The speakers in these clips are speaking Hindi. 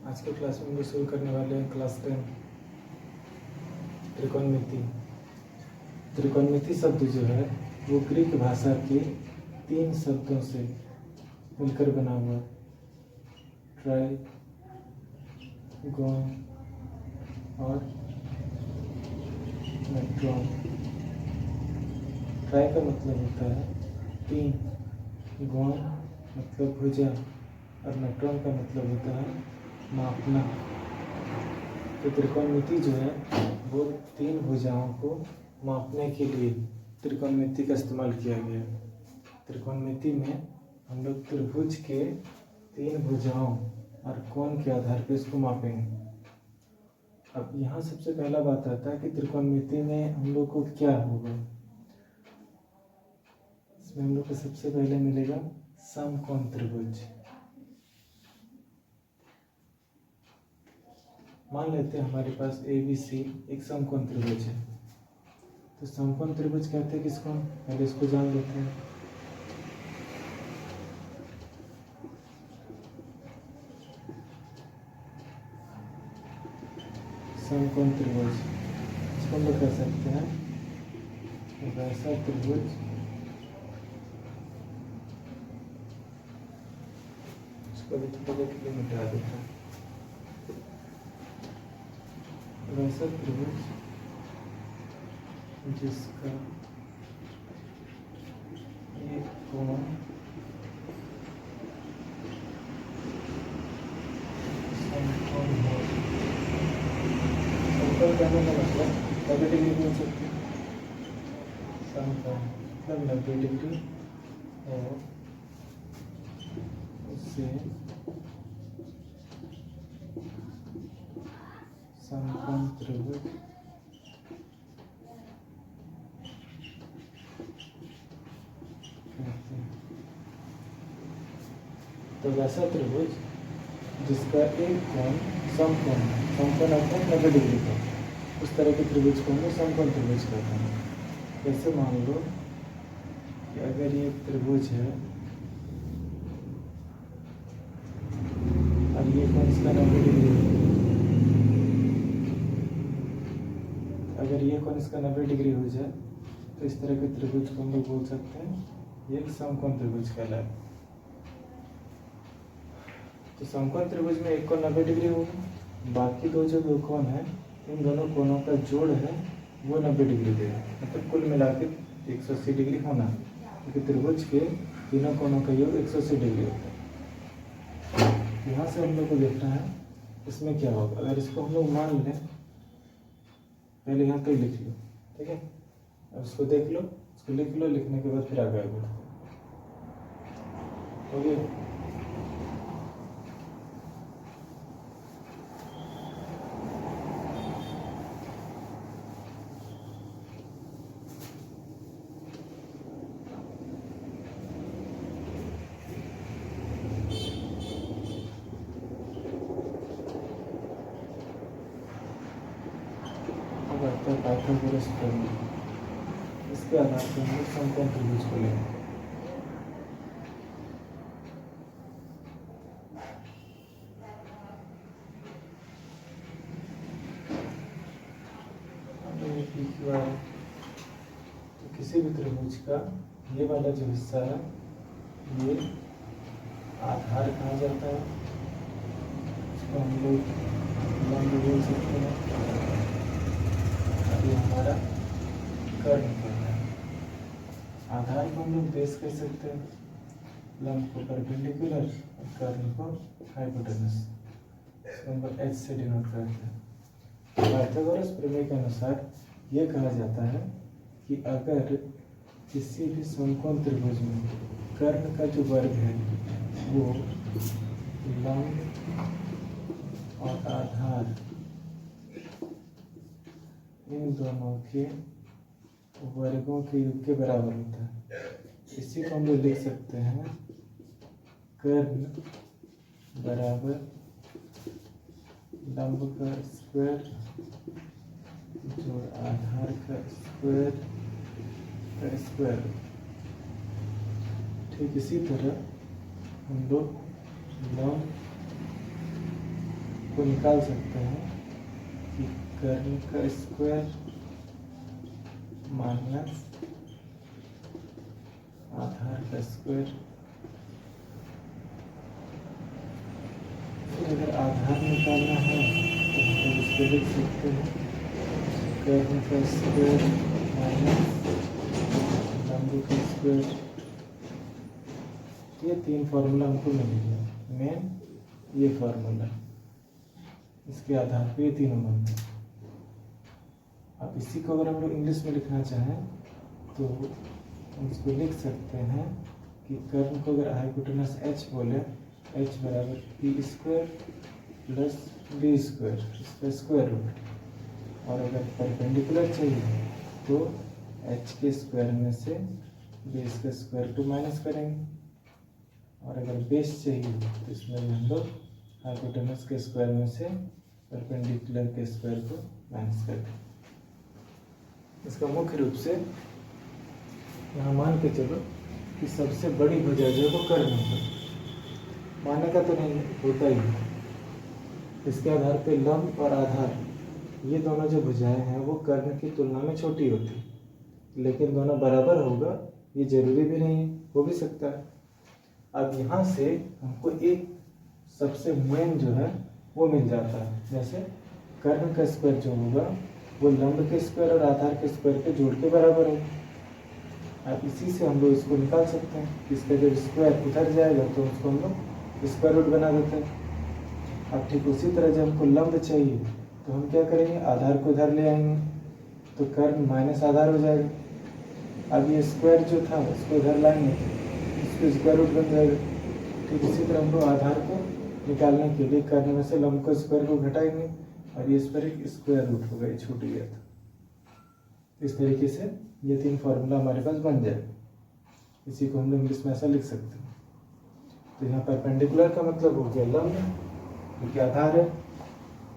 आज के क्लास में हम लोग शुरू करने वाले हैं क्लास 10 त्रिकोणमिति। त्रिकोणमिति शब्द जो है वो ग्रीक भाषा के 3 शब्दों से मिलकर बना हुआ है। ट्राइगोन और मेट्रॉन। ट्राई का मतलब होता है 3, गोन मतलब भुजा और मेट्रॉन का मतलब होता है मापना। तो त्रिकोणमिति जो है वो 3 भुजाओं को मापने के लिए त्रिकोणमिति का इस्तेमाल किया गया है। त्रिकोणमिति में हम लोग त्रिभुज के 3 भुजाओं और कोण के आधार पर इसको मापेंगे। अब यहाँ सबसे पहला बात आता है कि त्रिकोणमिति में हम लोग को क्या होगा। इसमें हम लोग को सबसे पहले मिलेगा समकोण त्रिभुज। मान लेते हैं हमारे पास ABC एक समकोण त्रिभुज है। तो समकोण त्रिभुज कहते हैं किसको, पहले इसको जान लेते हैं। समकोण त्रिभुज इसको हम लोग कह सकते हैं वैसा त्रिभुज इसको भी थोड़ा मिटा देता है। वैसा त्रिभुज जिसका एक कोण समकोण हो। समकोण कहने का मतलब 90 डिग्री बोल सकते हैं। समकोण मतलब 90 डिग्री और उससे समकोण त्रिभुज कहते हैं। तो वैसा त्रिभुज जिसका एक कोण समकोण है, समकोण अर्थात 90 डिग्री का, उस तरह के त्रिभुज को हम समकोण त्रिभुज कहते हैं। जैसे मान लो कि अगर ये त्रिभुज है और ये कोण इसका 90 डिग्री है, अगर ये कोण इसका 90 डिग्री हो जाए तो इस तरह के त्रिभुज को हम लोग बोल सकते हैं ये एक समकोण त्रिभुज कहलाए। तो समकोण त्रिभुज में एक कोण 90 डिग्री होगा, बाकी जो दो कोण है इन दोनों कोणों का जोड़ है वो 90 डिग्री देगा, मतलब कुल मिला के 180 डिग्री होना है, क्योंकि त्रिभुज के तीनों कोणों का योग 180 डिग्री होता है। यहाँ से हम लोग को देखना है इसमें क्या होगा। अगर इसको हम लोग मान लें, पहले यहाँ पे लिख लो, ठीक है, अब इसको देख लो, इसको लिख लो, लिखने के बाद फिर आगे बढ़ते हैं। हो गया। पाइथागोरस प्रमेय, इसके आधार पर हम लोग समकोण त्रिभुज को लेंगे। तो किसी भी त्रिभुज का ये वाला जो हिस्सा है ये आधार कहा जाता है, इसको हम लोग लंब बोल सकते हैं। ये हमारा कर्ण कहता है। आधार को हम लोग बेस कह सकते हैं, लंब को परपेंडिकुलर और कर्ण को हाइपोटेनस, इसको हम लोग H से डिनोट करते हैं। पाइथागोरस प्रमेय के अनुसार ये कहा जाता है कि अगर किसी भी समकोण त्रिभुज में कर्ण का जो वर्ग है वो लंब और आधार इन दोनों के वर्गों के योग के बराबर होता है, इसी को हम लोग लिख सकते हैं कर्ण बराबर लंब का स्क्वायर जोड़ आधार का स्क्वायर का स्क्वायर। ठीक इसी तरह हम लोग लंब को निकाल सकते हैं कि कर्ण का स्क्वायर माइनस आधार का स्क्वायर। फिर अगर आधार निकालना है तो हम लोग इसको लिख सकते हैं कर्ण का स्क्वायर माइनस लंब का स्क्वायर। ये 3 फार्मूला हमको मिल गया। मेन ये फार्मूला, इसके आधार पे ये तीनों बनते हैं। अब इसी को अगर हम लोग इंग्लिश में लिखना चाहें तो हम इसको लिख सकते हैं कि कर्ण को अगर हाइपोटेनस h बोले, h बराबर P square plus B square, इसका स्क्वायर रूट। और अगर परपेंडिकुलर चाहिए तो h के स्क्वायर में से बेस का स्क्वायर रूट माइनस करेंगे। और अगर बेस चाहिए तो इसमें हम लोग हाइपोटेनस के स्क्वायर में से परपेंडिकुलर के स्क्वायर को माइनस करेंगे। इसका मुख्य रूप से यहाँ मान के चलो कि सबसे बड़ी भुजा जो है वो कर्ण है। मानने का तो नहीं होता ही है। इसके आधार पे लंब और आधार ये दोनों जो भुजाएं हैं वो कर्ण की तुलना में छोटी होती है, लेकिन दोनों बराबर होगा ये जरूरी भी नहीं है, हो भी सकता है। अब यहाँ से हमको एक सबसे मेन जो है वो मिल जाता है। जैसे कर्ण का स्क्वायर जो होगा वो लंब के स्क्वायर और आधार के स्क्वायर के जोड़ के बराबर होगा। अब इसी से हम लोग इसको निकाल सकते हैं। इसका जब स्क्वायर उधर जाएगा तो उसको हम लोग स्क्वायर रूट बना देते हैं। अब ठीक उसी तरह जब हमको लंब चाहिए तो हम क्या करेंगे, आधार को इधर ले आएंगे तो कर्ण माइनस आधार हो जाएगा। अब ये स्क्वायर जो था उसको इधर लाएंगे तो इसको स्क्वायर रूट बन जाएगा। ठीक इसी तरह हम लोग आधार को निकालने के लिए कर्ण में से लंब को स्क्वायर को घटाएंगे और ये इस पर एक स्क्वायर रूट होगा, ये छूट गया था। इस तरीके से ये 3 फार्मूला हमारे पास बन जाए। इसी को हम लोग इंग्लिश में ऐसा लिख सकते हैं। तो यहाँ परपेंडिकुलर का मतलब हो गया लंब, क्योंकि आधार है,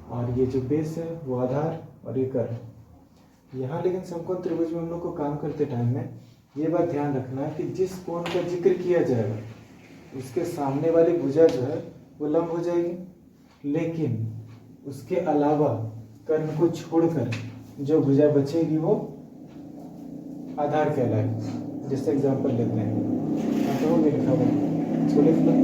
और ये जो बेस है वो आधार और ये कर्ण। यहाँ लेकिन समकोण त्रिभुज में हम लोग को काम करते टाइम में ये बात ध्यान रखना है कि जिस कोण का जिक्र किया जाएगा उसके सामने वाली भुजा जो है वो लंब हो जाएगी, लेकिन उसके अलावा कर्ण को छोड़कर जो भुजा बचेगी वो आधार कहलाएगी। जैसे एग्जांपल लेते हैं, तो वो भी लिखा हुआ है, इसको लिख लो।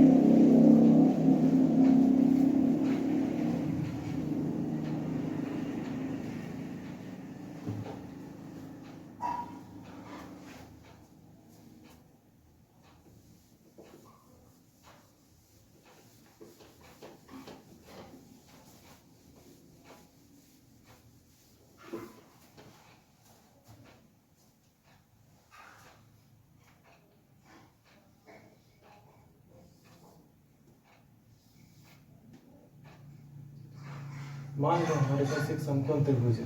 मान लो हमारे पास एक समकोण त्रिभुज है।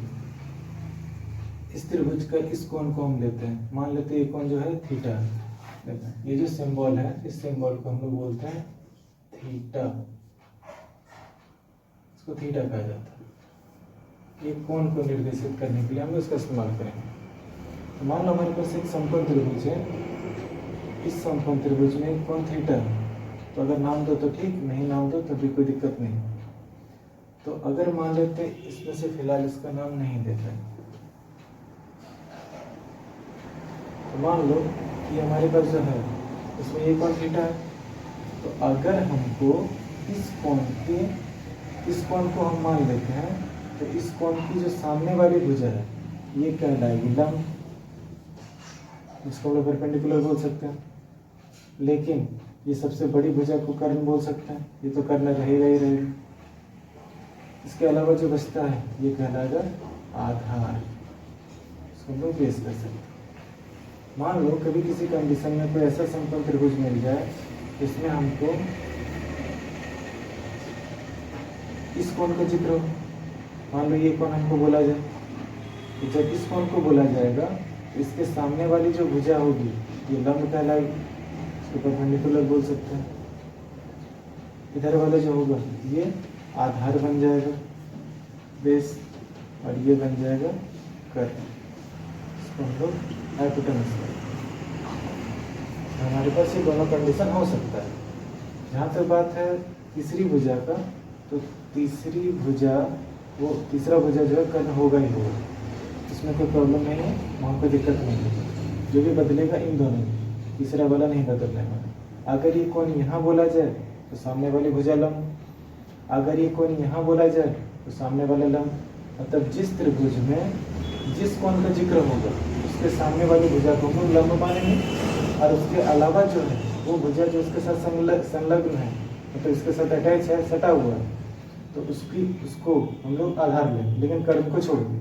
इस त्रिभुज का इस कोण को हम लेते हैं, मान लेते हैं ये कोण जो है थीटा है। ये जो सिंबल है इस सिंबल को हम लोग बोलते हैं थीटा, इसको थीटा कहा जाता है। ये कोण को निर्देशित करने के लिए हम लोग इसका इस्तेमाल करेंगे। तो मान लो हमारे पास एक समकोण त्रिभुज है, इस समकोण त्रिभुज में एक कोण थीटा है। तो अगर नाम दो तो ठीक, नहीं नाम दो तो भी कोई दिक्कत नहीं। तो अगर मान लेते इसमें से फिलहाल इसका नाम नहीं देते हैं, तो मान लो कि हमारे पास जो है इसमें ये कोण थीटा है। तो अगर हमको इस कोण को हम मान लेते हैं तो इस कोण की जो सामने वाली भुजा है ये कहलाएगी लंब, इसको हम लोग परपेंडिकुलर बोल सकते हैं। लेकिन ये सबसे बड़ी भुजा को कर्ण बोल सकते हैं, ये तो कर्ण रहेगा ही रहेगा। इसके अलावा जो बचता है ये कहलाएगा आधार, इसको हम लोग बेस कर सकते हैं। मान लो कभी किसी कंडीशन में कोई ऐसा समकोण त्रिभुज मिल जाए जिसमें हमको इस कोण का जिक्र हो। मान लो ये कोण हमको बोला जाए, तो जब इस कोण को बोला जाएगा तो इसके सामने वाली जो भुजा होगी ये लंब कहलाएगी, इसको परपेंडिकुलर बोल सकते हैं। इधर वाला जो होगा ये आधार बन जाएगा बेस, और ये बन जाएगा कर्ण, इसको हम लोग हाइपोटेनस करेंगे। हमारे पास ये दोनों कंडीशन हो सकता है। जहाँ तक बात है तीसरी भुजा का, तो तीसरी भुजा वो तीसरा भुजा जो है कर्ण होगा ही होगा, इसमें कोई प्रॉब्लम नहीं है, वहाँ कोई दिक्कत नहीं है। जो भी बदलेगा इन दोनों में, तीसरा वाला नहीं बदलने वाला। अगर ये कोण यहाँ बोला जाए तो सामने वाली भुजा लंब, अगर ये कोण यहाँ बोला जाए तो सामने वाला लंब। मतलब जिस त्रिभुज में जिस कोण का जिक्र होगा उसके सामने वाली भुजा को हम लोग लंब मानेंगे, और उसके अलावा जो है वो भुजा जो उसके साथ संलग्न है, मतलब इसके साथ अटैच है, सटा हुआ है, तो उसको हम लोग आधार लेंगे, लेकिन कर्ण को छोड़ के।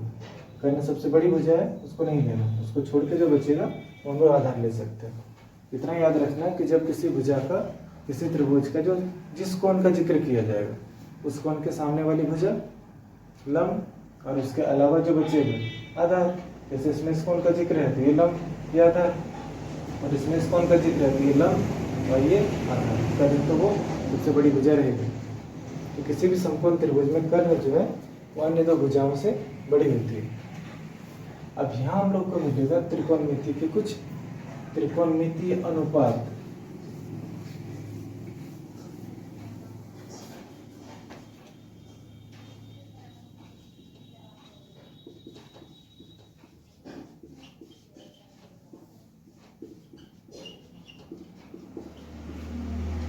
कर्ण सबसे बड़ी भुजा है, उसको नहीं लेना, उसको छोड़ के जो बचेगा वो हम लोग आधार ले सकते हैं। इतना याद रखना कि जब किसी भुजा का, किसी त्रिभुज का जो जिस कोण का जिक्र किया जाएगा उस कोण के सामने वाली भुजा लंब, और उसके अलावा जो बचेगा आधार। जैसे इसमें इस कोण का जिक्र है तो ये लंब, ये आधार, और इसमें इस कोण का जिक्र है तो ये लंब और ये आधार। कर्ण तो वो सबसे बड़ी भुजा रहेगी। तो किसी भी समकोण त्रिभुज में कर्ण जो है वो अन्य दो भुजाओं से बड़ी होती है। अब यहाँ हम लोग को मिलेगा त्रिकोणमिति के कुछ त्रिकोणमितीय अनुपात।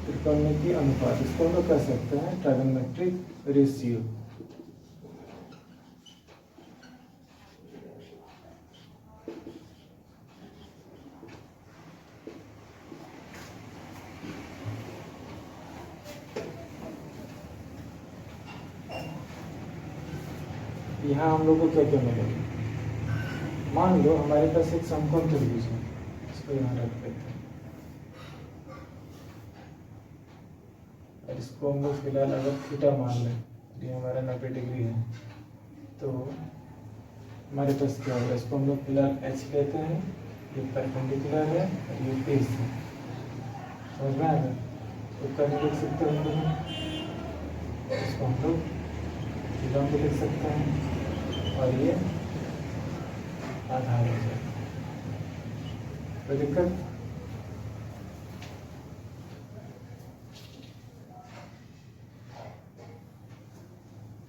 त्रिकोणमितीय अनुपात, इसको हम लोग कह सकते हैं ट्रायगोनोमेट्रिक रेशियो। यहाँ हम लोग को क्या क्या मिलेगा? मान लो हमारे पास एक समकोण त्रिभुज है, इसको यहाँ रख देते हैं, और इसको हम लोग फिलहाल अगर थीटा मान लें, ये हमारा 90 डिग्री है, तो हमारे पास क्या होगा? इसको हम लोग फिलहाल एच कहते हैं, ये परपेंडिकुलर है और ये बेस है। समझ में आएगा? तो करके लिख सकते हैं हम लोग, इसको हम लोग लंब लिख सकते हैं, और ये आधार हो जाएगा। कोई दिक्कत?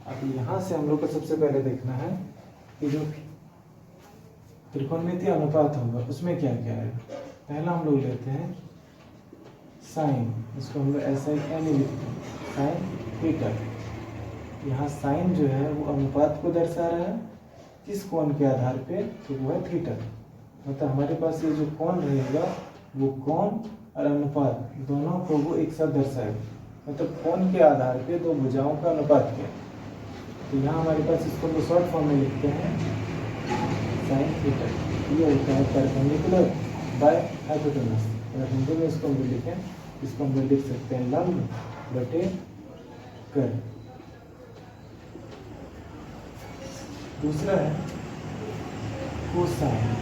अब यहाँ से हम लोग को सबसे पहले देखना है कि जो त्रिकोणमितीय अनुपात होगा उसमें क्या क्या है। पहला हम लोग लेते हैं साइन, इसको हम लोग ऐसा ही लिखते हैं, साइन थीटा। यहाँ साइन जो है वो अनुपात को दर्शा रहा है, किस कोण के आधार पे? तो वो है थीटा। मतलब हमारे पास ये जो कोण रहेगा वो कोण और अनुपात दोनों को वो एक साथ दर्शाएगा। मतलब कोण के आधार पे दो भुजाओं का अनुपात क्या। तो यहाँ हमारे पास इसको तो शॉर्ट फॉर्म में लिखते हैं साइन थीटा। ये होता है परपेंडिकुलर बाय हाइपोटेनस। अगर हिंदी में इसको हम लिखें, इसको हम लिख सकते हैं लंब बटे कर्ण। दूसरा है कोसाइन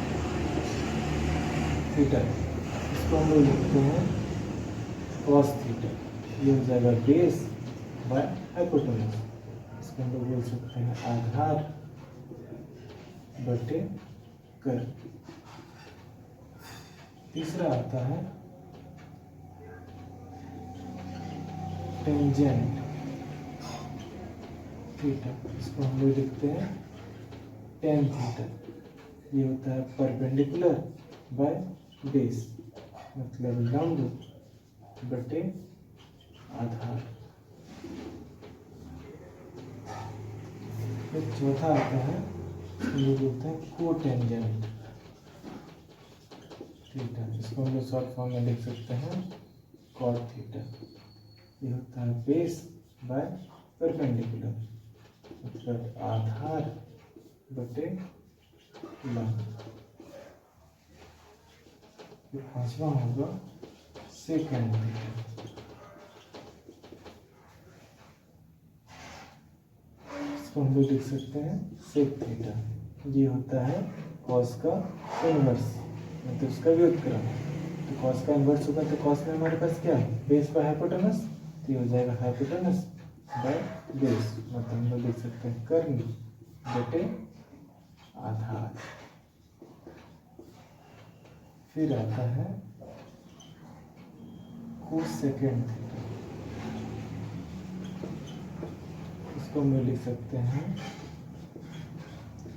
थीटा, इसको हम लोग लिखते हैं कॉस थीटा। ये हो जाएगा बेस बाय हाइपोटेनस। इसको हम लोग बोल सकते हैं आधार बटे कर्ण। तीसरा आता है टेंजेंट थीटा, इसको हम लोग लिखते हैं टेन थीटा। ये होता है परपेंडिकुलर बाय बेस, मतलब लंब बटे आधार। फिर चौथा आता है, ये बोलते हैं कोटेंजेंट थीटा, इसको हम लोग शॉर्ट फॉर्म में लिख सकते हैं कॉट थीटा। ये होता है बेस बाय परपेंडिकुलर, मतलब आधार बटे लंब। फिर पांचवा होगा सेकेंड थीटा, इसको हम लोग लिख सकते हैं सेक थीटा। ये होता है कॉस का इनवर्स, मतलब उसका व्युत्क्रम। तो कॉस का इनवर्स होगा तो कॉस में हमारे पास क्या है? Base by hypotenuse. तो ये हो जाएगा हाइपोटेनस बाय बेस, मतलब हम लोग लिख सकते हैं कर्ण बटे आधार। फिर आता है कोसेकेंड थीटा, इसको हम लिख सकते हैं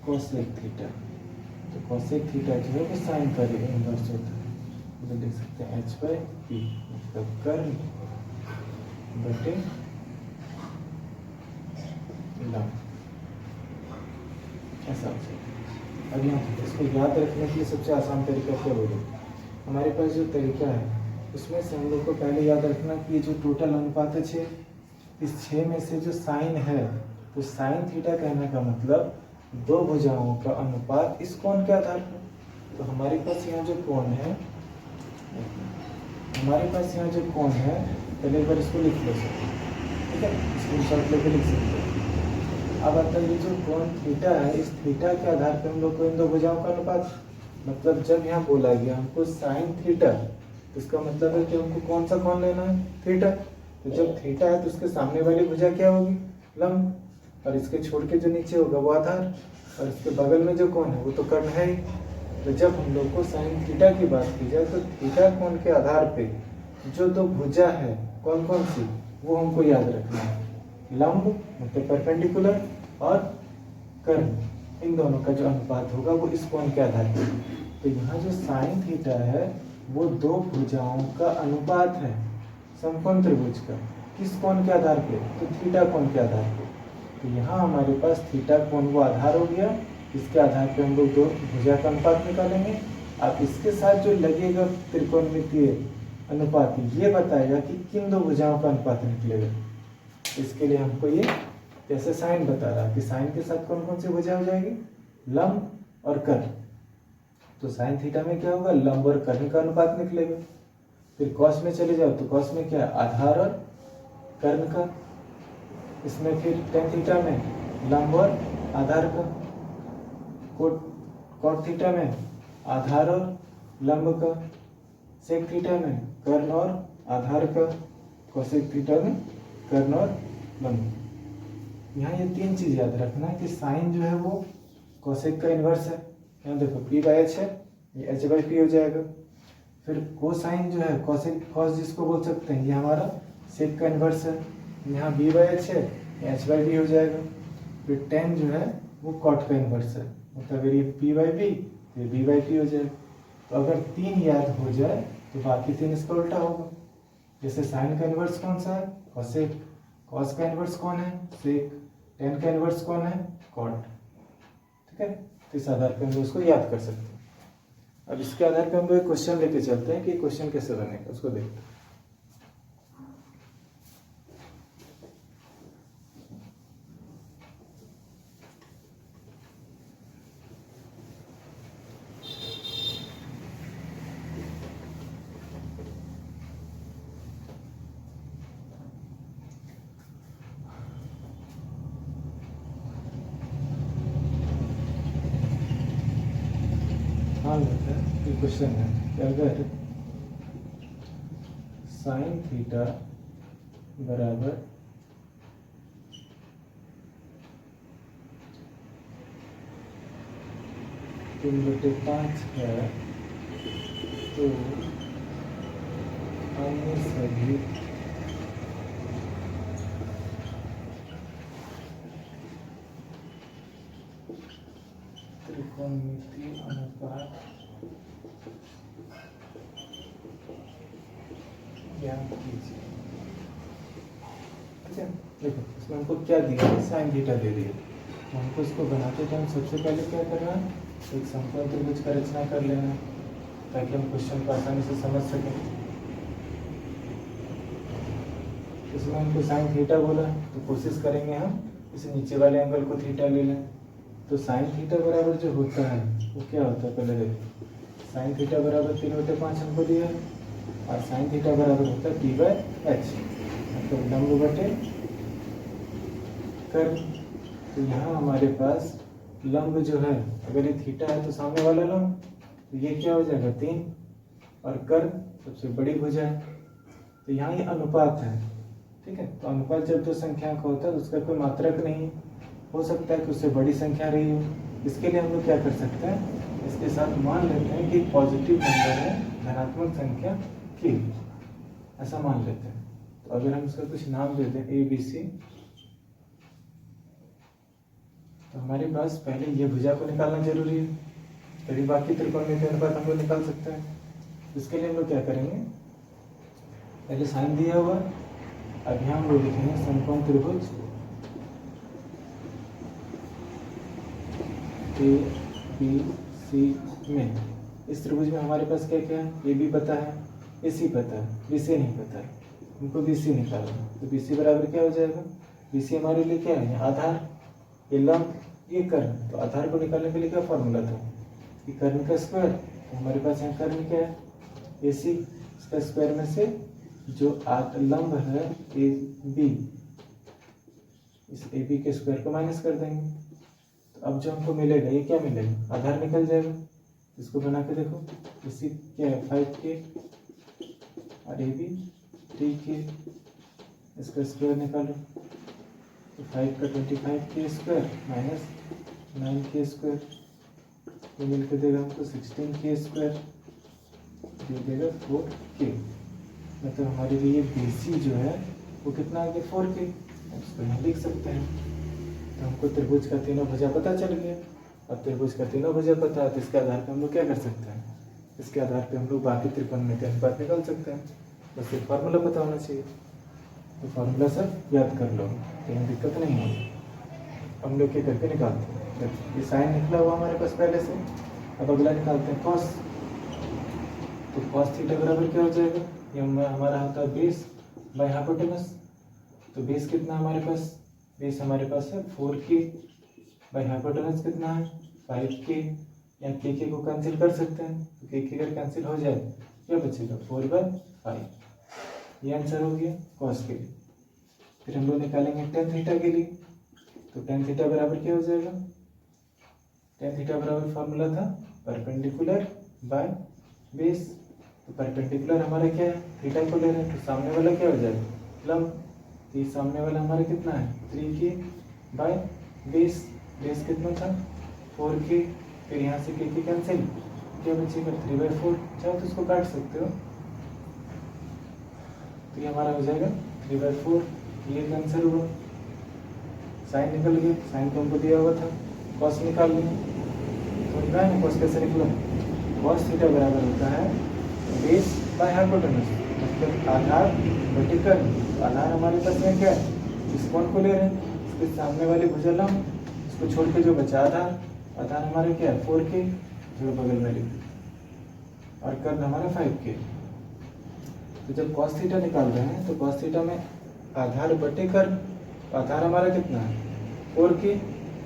कोसेक थीटा। तो कोसेक थीटा जो है वो साइन का इनवर्स होता है, तो लिख सकते हैं h/p, मतलब कर्ल बटे लंब, ऐसा हो सकता है। अब यहाँ इसको याद रखने के लिए सबसे आसान तरीका क्या बोलो, हमारे पास जो तरीका है उसमें से हम लोग को पहले याद रखना कि ये जो टोटल अनुपात है 6, इस 6 में से जो साइन है, तो साइन थीटा कहने का मतलब दो भुजाओं का अनुपात इस कोण के आधार पर। तो हमारे पास यहाँ जो कोण है, पहले एक बार इसको लिख लो, ठीक है, स्क्रीनशॉट लेके लिख सकते हैं। अब आता है ये जो कोण थीटा है, इस थीटा के आधार पर हम लोग को इन दो भुजाओं का अनुपात, मतलब जब यहाँ बोला गया हमको साइन थीटा, तो इसका मतलब है कि हमको कौन सा कोण लेना है, थीटा। तो जब थीटा है तो उसके सामने वाली भुजा क्या होगी, लंब, और इसके छोड़ के जो नीचे होगा वो आधार, और इसके बगल में जो कोण है वो तो कर्ण है ही। तो जब हम लोग को साइन थीटा की बात की जाए तो थीटा कोण के आधार पे जो दो भुजा है कौन कौन सी, वो हमको याद रखना है, लंब मतलब परपेंडिकुलर, और कर्ण, इन दोनों का जो अनुपात होगा वो इस कोण के आधार पे। तो यहाँ जो साइन थीटा है वो दो भुजाओं का अनुपात है समकोण त्रिभुज का, किस कोण के आधार पे, तो थीटा कोण के आधार पे। तो यहाँ हमारे पास थीटा कोण वो आधार हो गया, इसके आधार पे हम लोग दो भुजा का अनुपात निकालेंगे। अब इसके साथ जो लगेगा त्रिकोणमितीय अनुपात, ये बताएगा कि किन दो भुजाओं का अनुपात निकलेगा। इसके लिए हमको ये जैसे साइन बता रहा है कि साइन के साथ कौन कौन सी भुजा हो जाएगी, लंब और कर्ण। तो साइन थीटा में क्या होगा, लंब और कर्ण का अनुपात निकलेगा। फिर कॉस में चले जाओ तो कॉस में क्या है, आधार और कर्ण का। इसमें फिर टेन थीटा में लंब और आधार का। कॉट थीटा में आधार और लंब का। सेक थीटा में कर्ण और आधार का। कोसेक थीटा में कर्ण और लंब। यहाँ ये तीन चीज याद रखना है कि साइन जो है वो कोसेक का इनवर्स है, यहाँ देखो p/h है, ये h/p हो जाएगा। फिर कोसाइन जो है, कॉस जिसको बोल सकते हैं, ये हमारा सेक का इनवर्स है, यहाँ b/h है, ये h/b हो जाएगा। फिर टेन जो है वो कॉट का इनवर्स है, मतलब अगर ये p/b तो ये b/p हो जाएगा। तो अगर तीन याद हो जाए तो बाकी तीन इसका उल्टा होगा। जैसे साइन का इनवर्स कौन सा है, कोसेक। कॉस का इनवर्स कौन है, सेक। टेन का इनवर्स कौन है, कॉट। ठीक है, तो इस आधार पर हम उसको याद कर सकते हैं। अब इसके आधार पर हम लोग एक क्वेश्चन लेके चलते हैं कि क्वेश्चन कैसे बनेगा, उसको देखते हैं। मान लेते हैं कि क्वेश्चन है कि अगर साइन थीटा बराबर 3/5 है तो अन्य सभी त्रिकोणमितीय अनुपात ज्ञात कीजिए। ठीक है, देखो इसमें हमको क्या दिया है, साइन थीटा दे दिया। तो हमको इसको बनाते टाइम सबसे पहले क्या करना है, एक समकोण त्रिभुज का रचना कर लेना है ताकि हम क्वेश्चन को आसानी से समझ सकें। इसमें हमको साइन थीटा बोला तो कोशिश करेंगे हम इस नीचे वाले एंगल को थीटा ले लें। तो साइन थीटा बराबर जो होता है वो क्या होता है, पहले देखो, साइन थीटा बराबर 3/5 हमको दिया है, और साइन थीटा बराबर होता है p/h, मतलब लंब बटे कर्ण। तो यहाँ हमारे पास लंब जो है, अगर ये थीटा है तो सामने वाला लंब, तो ये क्या हो जाएगा 3, और कर्ण सबसे बड़ी भुजा है। तो यहाँ ये अनुपात है। ठीक है, तो अनुपात जब दो संख्या का होता है तो उसका कोई मात्रक नहीं हो सकता है कि उससे बड़ी संख्या रही हो। इसके लिए हम लोग क्या कर सकते हैं, इसके साथ मान लेते हैं कि पॉजिटिव नंबर है, धनात्मक संख्या की, ऐसा मान लेते हैं। तो अगर हम इसका कुछ नाम दे दें ABC, तो हमारे पास पहले ये भुजा को निकालना जरूरी है, तभी बाकी त्रिकोणमितीय अनुपात हम लोग निकाल सकते हैं। इसके लिए हम लोग क्या करेंगे, पहले साइन दिया हुआ, अभी हम लोग लिखेंगे समकोण त्रिभुज ए बी सी में। इस त्रिभुज में हमारे पास क्या क्या है, ए बी पता है, ए सी पता है, बी सी नहीं पता है, हमको बी सी निकालना है। तो बी सी बराबर क्या हो जाएगा, बी सी हमारे लिए क्या है, आधार, ये लंब, ये कर्ण। तो आधार को निकालने के लिए क्या फॉर्मूला था, कि कर्ण का स्क्वायर। तो हमारे पास यहाँ कर्ण क्या है, ए सी, इसका स्क्वायर में से जो लंब है ए बी, इस ए बी के स्क्वायर को माइनस कर देंगे। तो अब जो हमको मिलेगा, ये क्या मिलेगा, आधार निकल जाएगा। इसको बना के देखो, इसी क्या है 5k और ए बी 3k, इसका स्क्वायर निकालो। तो 5 का 25k square minus 9k square, ये मिलकर देगा हमको 16k स्क्वायर, ये देगा 4k। मतलब हमारे लिए बी सी जो है वो कितना आ गया, 4k। इसको यहाँ लिख सकते हैं। तो हमको त्रिभुज का तीनों भुजा पता चल गया। अब त्रिभुज का तीनों भुजा पता है, तो इसके आधार पर हम लोग क्या कर सकते हैं, इसके आधार पे हम लोग बाकी त्रिकोणमितीय अनुपात निकाल सकते हैं। बस एक फार्मूला पता होना चाहिए, तो फार्मूला सब याद कर लो, कहीं दिक्कत नहीं होगी। हम लोग क्या करके निकालते हैं, ये साइन निकला हुआ हमारे पास पहले से। अब अगला निकालते हैं कॉस। तो कॉस थीटा बराबर क्या हो जाएगा, ये हमारा होता है बेस बाय हाइपोटेनस। तो बेस कितना हमारे पास, बेस हमारे पास है 4k बाय हाइपोटेनस कितना है 5k। या के को कैंसिल कर सकते हैं, तो के अगर कैंसिल हो जाए क्या बचेगा, 4/5। ये आंसर हो गया कॉस के लिए। फिर हम लोग निकालेंगे टेन थीटा के लिए। तो टेन थीटा बराबर क्या हो जाएगा, टेन थीटा बराबर फॉर्मूला था परपेंडिकुलर बाय बेस। तो परपेंडिकुलर हमारा क्या है, थीटा को ले रहे हैं, तो सामने वाला क्या हो जाएगा, लंब। तो ये सामने वाला हमारा कितना है 3k बाय बेस, बेस कितना था 4k। फिर यहाँ से के कैंसिल, क्या बचेगा 3/4। चाहो तो इसको काट सकते हो, तो ये हमारा हो जाएगा 3/4। ये आंसर हुआ। साइन निकल गया, साइन तो हमको दिया हुआ था, कॉस निकाल लिया। तो निकाल ना कॉस कैसे निकला, कॉस थीटा बराबर होता है बेस बाय हाइपोटेनस, मतलब आधार बटे कर्ण। आधार हमारे पास में क्या है, इस कोण को ले रहे हैं, इसके सामने वाली भुजा लंब, इसको छोड़ के जो बचा आधार, आधार हमारे क्या है 4k, जो बगल में लिख, और कर्ण हमारा 5k। तो जब cos थीटा निकाल रहे हैं, तो cos थीटा में आधार बटे कर्ण, आधार हमारा कितना है 4k,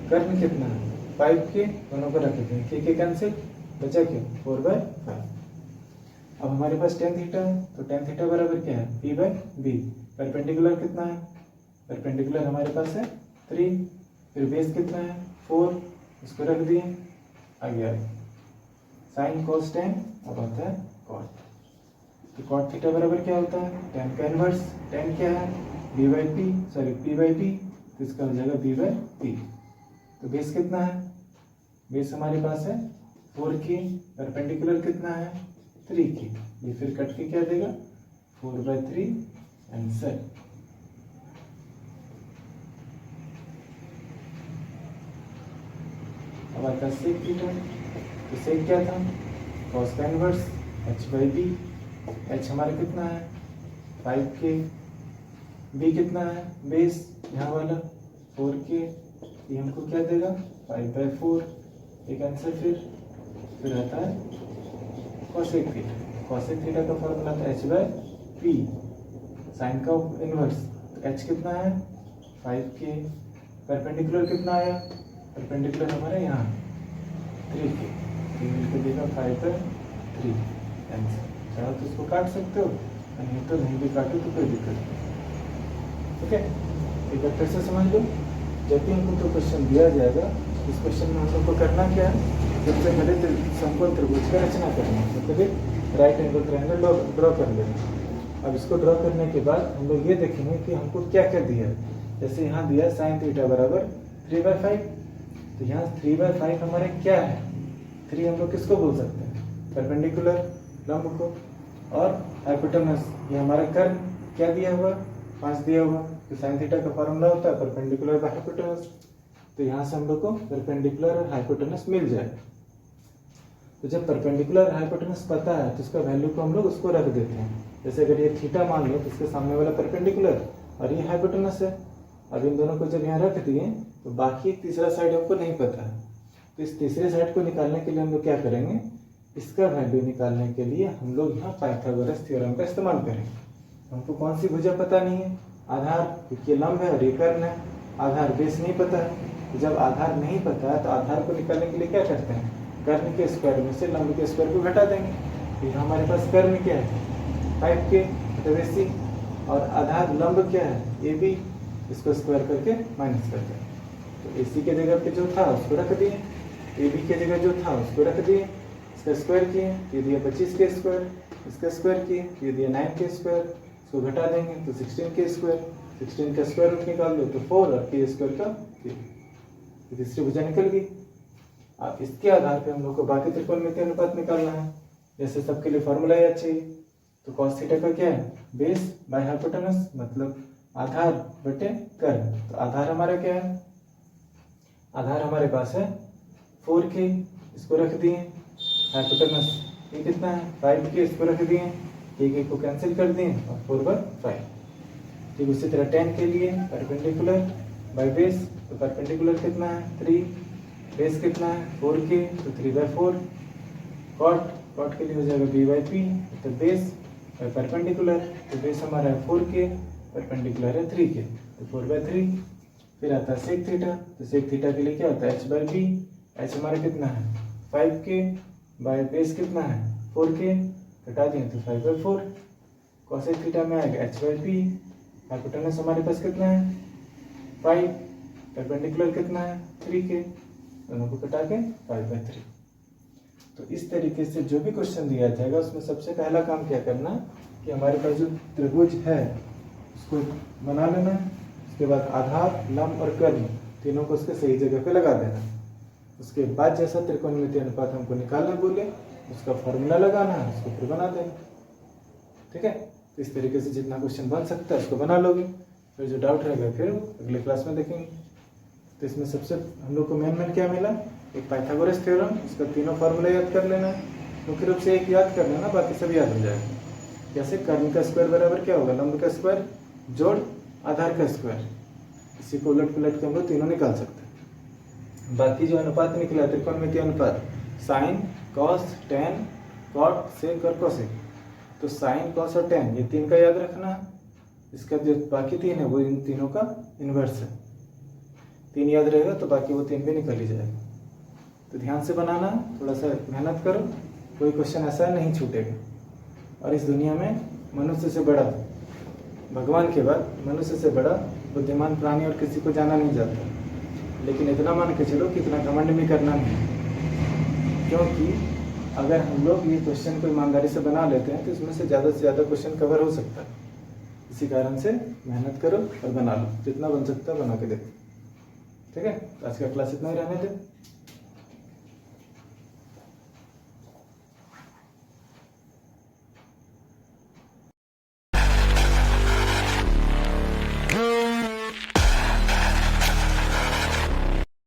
कर्ण कितना है 5k, दोनों को रख देते हैं, के कैंसिल, बचा क्या 4/5। अब हमारे पास टेन थीटा है, तो टेन थीटा बराबर क्या है p/b। परपेंडिकुलर कितना है, परपेंडिकुलर हमारे पास है 3, फिर बेस कितना है 4, इसको रख दिए, आ गया साइन cos टेन। अब आता है cot। तो cot थीटा बराबर क्या होता है, टेन का इनवर्स, टेन क्या है p/b, तो इसका हो जाएगा b/p। तो बेस कितना है, बेस हमारे पास है 4k, परपेंडिकुलर कितना है 3k, ये फिर कट के क्या देगा 4/3 आंसर। अब आता है सेक थीटा। तो सेक क्या था, cos का इनवर्स h/b। h हमारा कितना है 5k, b कितना है बेस यहाँ वाला 4k, ये हमको क्या देगा 5/4, एक आंसर। फिर आता है कॉसेक थीटा। कॉसेक थीटा का फॉर्मूला था h/p, साइन का इनवर्स। तो h कितना है 5k, परपेंडिकुलर कितना आया, परपेंडिकुलर हमारा यहाँ 3k, ये मिलकर देगा 5/3 आंसर। चाहो तो इसको काट सकते हो, नहीं तो नहीं भी काटो तो कोई दिक्कत नहीं। ठीक है, एक बार फिर से समझ लो, जब भी हमको तो क्वेश्चन दिया जाएगा, इस क्वेश्चन में हम लोग को करना क्या है, सबसे पहले समकोण त्रिभुज का रचना करना है, मतलब एक राइट एंगल ट्रायंगल ड्रॉ कर लेना। अब इसको ड्रॉ करने के बाद हम लोग ये देखेंगे कि हमको क्या क्या दिया है। जैसे यहाँ दिया है साइन थीटा बराबर 3/5, तो यहाँ 3/5 हमारे क्या है, 3 हम लोग किसको बोल सकते हैं, परपेंडिकुलर लंब को, और हाइपोटेनस ये हमारा कर्ण क्या दिया हुआ 5 दिया हुआ। तो साइन थीटा का फॉर्मूला होता है परपेंडिकुलर बाय हाइपोटेनस। तो यहाँ से हम लोग को परपेंडिकुलर और हाइपोटेनस मिल जाएगा। तो जब परपेंडिकुलर और हाइपोटेनस पता है तो उसका वैल्यू को हम लोग उसको रख देते हैं। जैसे अगर ये थीटा मान लो तो इसके सामने वाला परपेंडिकुलर और ये हाइपोटेनस है। अब इन दोनों को जब यहाँ रख दिए तो बाकी एक तीसरा साइड हमको नहीं पता है, तो इस तीसरे साइड को निकालने के लिए हम लोग क्या करेंगे, इसका वैल्यू निकालने के लिए हम लोग यहाँ पाइथागोरस थ्योरम का इस्तेमाल करेंगे। हमको कौन सी भुजा पता नहीं है, आधार, क्योंकि लंब है और ये कर्ण है। आधार बेस नहीं पता है, तो जब आधार नहीं पता है तो आधार को निकालने के लिए क्या करते हैं, कर्ण के स्क्वायर में से लंब के स्क्वायर को घटा देंगे। तो यहाँ हमारे पास कर्ण क्या है 5k मतलब AC, और आधार लंब क्या है AB, इसको स्क्वायर करके माइनस करते हैं। तो AC के जगह पे जो था उसको रख दिए, AB के जगह जो था उसको रख दिए, इसका स्क्वायर किए, ये दिया 25k स्क्वायर, इसका स्क्वायर किए, ये दिया 9k स्क्वायर, इसको घटा देंगे तो 16k स्क्वायर, 16 का स्क्वायर रूट निकाल दो तो 4 और k स्क्वायर का 3, तो तीसरी भुजा निकल गई। अब इसके आधार पे हम लोग को बाकी त्रिकोणमितीय अनुपात निकालना है। जैसे सबके लिए फॉर्मूला याद चाहिए, तो cos थीटा का क्या है, बेस बाय हाइपोटेनस, मतलब आधार बटे कर्ण। तो आधार हमारा क्या है, आधार हमारे पास है 4k, इसको रख दिए, हाइपोटेनस ये कितना है 5k, इसको रख दिए, k को कैंसिल कर दिए और 4/5। ठीक उसी तरह 10 के लिए परपेंडिकुलर बाय बेस, तो परपेंडिकुलर कितना है 3, बेस कितना है 4k, तो 3/4, कॉट के लिए हो जाएगा b/p, तो बेस बाय परपेंडिकुलर, तो बेस हमारा है 4k, परपेंडिकुलर है 3k, तो 4/3। फिर आता है सेक थीटा, तो सेक थीटा के लिए क्या होता है h/b, h हमारा कितना है 5k, बाय बेस कितना है 4k, घटा दिए तो 5/4। कोसेक थीटा में आएगा h/p, हाइपोटेनस हमारे पास कितना है 5, परपेंडिकुलर कितना है 3k, दोनों को घटा के 5/3। तो इस तरीके से जो भी क्वेश्चन दिया जाएगा उसमें सबसे पहला काम क्या करना कि हमारे पास जो त्रिभुज है उसको बना लेना है, उसके बाद आधार, लंब और कर्ण तीनों को उसके सही जगह पे लगा देना। उसके बाद जैसा त्रिकोणमितीय अनुपात हमको निकालना बोले उसका फॉर्मूला लगाना है, उसको फिर बना देना। ठीक है, तो इस तरीके से जितना क्वेश्चन बन सकता है उसको बना लोगे, फिर जो डाउट रहेगा फिर अगले क्लास में देखेंगे। तो इसमें सबसे हम लोग को मेन क्या मिला, एक पाइथागोरस थ्योरम, उसका तीनों फार्मूला याद कर लेना है, मुख्य रूप से एक याद कर लेना, बाकी सब याद हो जाएगा। जैसे कर्ण का स्क्वायर बराबर क्या होगा, लंब का स्क्वायर जोड़ आधार का स्क्वायर, इसी को उलट पुलट के हम लोग तीनों निकाल सकते हैं। बाकी जो अनुपात निकला त्रिकोणमितीय अनुपात, साइन, कॉस, टेन, कॉट, सेक और कोसेक, तो साइन, कॉस और टेन ये तीन का याद रखना। इसका जो बाकी तीन है वो इन तीनों का इन्वर्स है, तीन याद रहेगा तो बाकी वो तीन भी निकल ही जाएगा। तो ध्यान से बनाना, थोड़ा सा मेहनत करो, कोई क्वेश्चन ऐसा नहीं छूटेगा। और इस दुनिया में मनुष्य से बड़ा, भगवान के बाद मनुष्य से बड़ा बुद्धिमान प्राणी और किसी को जाना नहीं जाता, लेकिन इतना मान के चलो कि इतना घमंड भी करना नहीं, क्योंकि अगर हम लोग ये क्वेश्चन को ईमानदारी से बना लेते हैं तो इसमें से ज़्यादा क्वेश्चन कवर हो सकता है। इसी कारण से मेहनत करो और बना लो, जितना बन सकता है बना के देखो। ठीक है, तो आज का क्लास इतना ही रहने दे।